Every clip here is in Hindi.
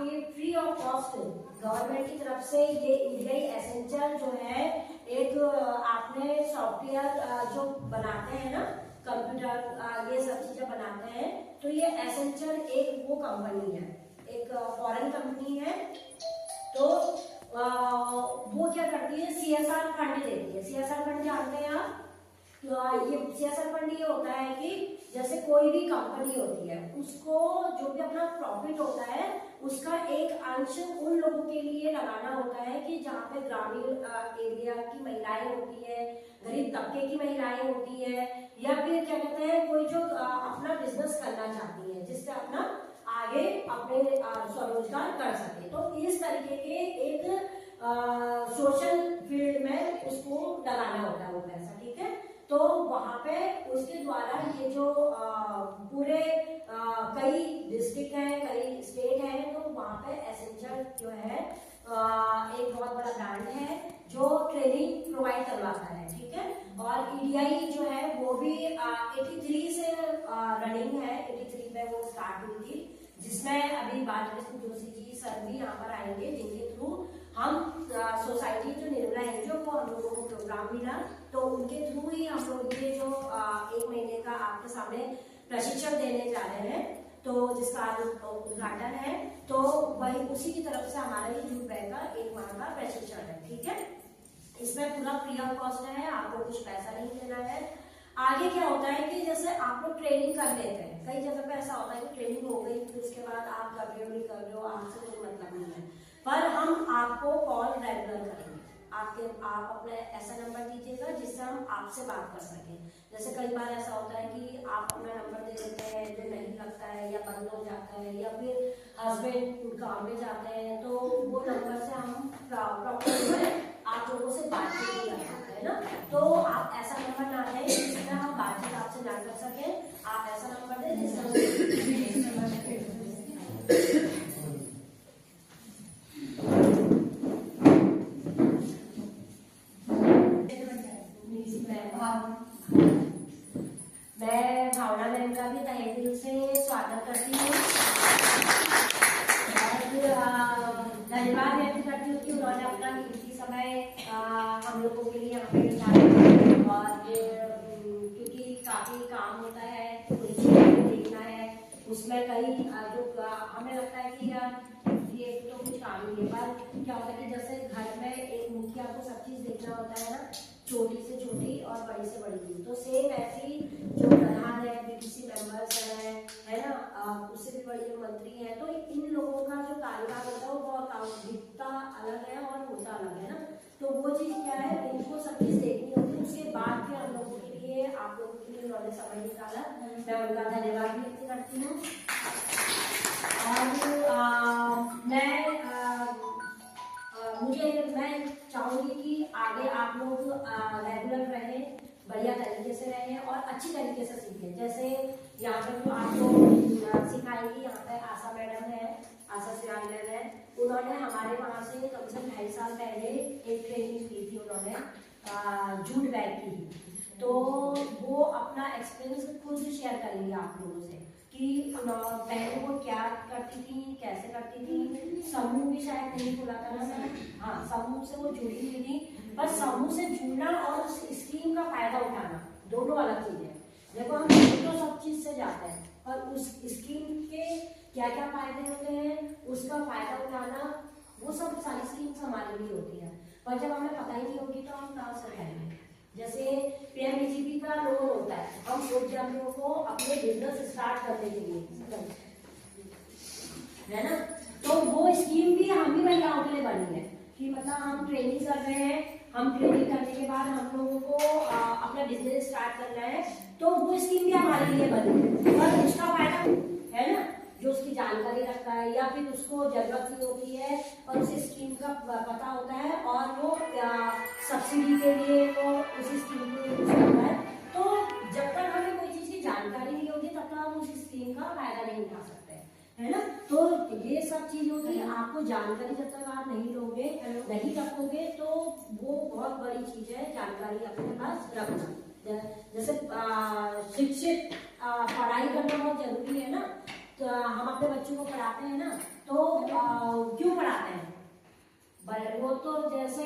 आपको ये फ्री ऑफ कॉस्ट गवर्नमेंट की तरफ से ये इंडिया एसेंशियल जो है एक आपने सॉफ्टवेयर जो बनाते हैं ना कंप्यूटर ये सब चीजें बनाते हैं, तो ये एसेंशियल एक वो कंपनी है, एक फॉरेन कंपनी है। तो वो क्या करती है, CSR फंड देती है। CSR फंड जानते हैं आप? तो ये CSR फंड ये होता है कि जैसे कोई भी कंपनी होती है उसको जो भी अपना प्रॉफिट होता है उसका एक अंश उन लोगों के लिए लगाना होता है कि जहाँ पे ग्रामीण एरिया की महिलाएं होती है, गरीब तबके की महिलाएं होती है, या फिर क्या कहते हैं कोई जो अपना बिजनेस करना चाहती है जिससे अपना आगे अपने स्वरोजगार कर सके। तो इस तरीके के एक सोशल फील्ड में उसको लगाना होता है वो पैसा, ठीक है। तो वहां पे उसके द्वारा ये जो पूरे कई डिस्ट्रिक्ट है, कई स्टेट है, तो वहां पे एसेंशियल जो है एक बहुत बड़ा ब्रांड है जो ट्रेनिंग प्रोवाइड करवाता है, ठीक है। और EDI जो है वो भी 83 से रनिंग है, 83 में वो स्टार्ट हुई थी, जिसमें अभी बालकृष्ण जोशी जी सर भी यहाँ पर आएंगे, जिनके थ्रू हम सोसाइटी जो निर्मला एनजीओ को हम लोगों को प्रोग्राम मिला, तो उनके थ्रू ही हम लोग ये जो 1 महीने का आपके सामने प्रशिक्षण देने जा रहे हैं, तो जिसका उद्घाटन है, तो वही उसी की तरफ से हमारा ये जूट बैग का 1 माह का प्रशिक्षण है, ठीक है। इसमें पूरा फ्री ऑफ कॉस्ट है, आपको कुछ पैसा नहीं देना है। आगे क्या होता है कि जैसे आप लोग ट्रेनिंग कर लेते हैं, कई जगह पे ऐसा होता है कि ट्रेनिंग हो गई फिर उसके बाद आप कर रहे हो नहीं कर रहे हो, आपसे कोई मतलब नहीं है, पर हम आपको कॉल रेगुलर करेंगे। आप अपना ऐसा नंबर दीजिएगा जिससे हम आपसे बात कर सकें। जैसे कई बार ऐसा होता है कि आप अपना नंबर दे देते हैं जो नहीं लगता है या बंद हो जाता है, या फिर हस्बैंड काम में जाते हैं, तो वो नंबर से हम प्रॉपर आप लोगों से बातचीत नहीं कर सकते हैं ना। तो आप ऐसा नंबर ना दें जिसमें हम बातचीत आपसे ना कर सकें, आप ऐसा नंबर दें जिससे मैं भावना मैम का भी तहे दिल से स्वागत करती हूँ और धन्यवाद व्यक्त करती हूँ कि उन्होंने अपना कीमती समय हम लोगों के लिए यहाँ पे निकाला, और क्योंकि काफी काम होता है, कोई चीज देखना है, उसमें कई जो हमें लगता है कि ये तो कुछ काम नहीं है, पर क्या होता है कि जैसे घर में एक मुखिया को सब चीज देखना होता है ना, छोटी से छोटी और बड़ी से बड़ी चीज, तो सेम ऐसी जो प्रधान है, BDC मेंबर्स है ना, उससे भी बड़ी जो मंत्री है, तो इन लोगों का जो कार्यकाल होता है वो बहुत दिखता अलग है और होता अलग है ना। तो वो चीज क्या है, इनको सब चीज देखनी होती है, उसके बाद फिर हम लोगों के लिए आप लोगों के लिए उन्होंने समय निकाला, मैं उनका धन्यवाद व्यक्त करती हूँ। और मैं चाहूंगी कि आगे आप लोग रेगुलर रहें, बढ़िया तरीके से रहें और अच्छी तरीके से सीखें। जैसे यहाँ पे जो आपको सिखाएंगी, यहाँ पे आशा मैडम है, आशा सिराज मैम है, उन्होंने हमारे वहाँ से कम से कम 2.5 साल पहले एक ट्रेनिंग की थी उन्होंने जूट बैग की, तो वो अपना एक्सपीरियंस खुद शेयर करेंगे आप लोगों से कि पहले वो क्या करती थी, कैसे करती थी। समूह भी शायद नहीं खुला था ना सर, हाँ समूह से वो जुड़ी हुई थी, पर समूह से जुड़ना और उस स्कीम का फायदा उठाना दोनों अलग चीज है। देखो हम तो सब चीज से जाते हैं, पर उस स्कीम के क्या क्या फायदे होते हैं उसका फायदा उठाना, वो सब सारी स्कीम्स हमारे लिए होती है, पर जब हमें पता ही नहीं होगी तो हम कहाँ से करेंगे। जैसे PMBGP का लोन होता है, हम उद्यमियों को अपने बिजनेस स्टार्ट करने के लिए है ना, तो वो स्कीम भी हम ही महिलाओं के लिए बनी है कि मतलब हम ट्रेनिंग कर रहे हैं, हम ट्रेनिंग करने के बाद हम लोगों को अपना बिजनेस स्टार्ट करना है, तो वो स्कीम भी हमारे लिए बनी है, पर उसका फायदा है ना जो उसकी जानकारी रखता है या फिर उसको जरूरत नहीं होती है और उसे स्कीम का पता होता है और वो सब्सिडी के लिए वो उसी स्कीम को यूज करता है। तो जब तक हमें कोई चीज की जानकारी नहीं होगी तब तक हम उस स्कीम का फायदा नहीं उठा सकते, है ना। तो ये सब चीज होगी, आपको जानकारी जब तक आप नहीं लोगे, नहीं रखोगे, तो वो बहुत बड़ी चीज है जानकारी अपने पास रखना। जैसे शिक्षित पढ़ाई करना बहुत जरूरी है ना, तो हम अपने बच्चों को पढ़ाते हैं ना, तो वो तो जैसे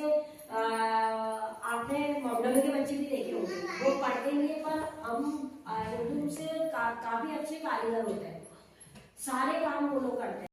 आपने मॉडल के बच्चे भी देखे होंगे, वो पढ़ते नहीं है पर हम यूट्यूब से काफी अच्छे कारीगर होते हैं, सारे काम वो लोग करते हैं।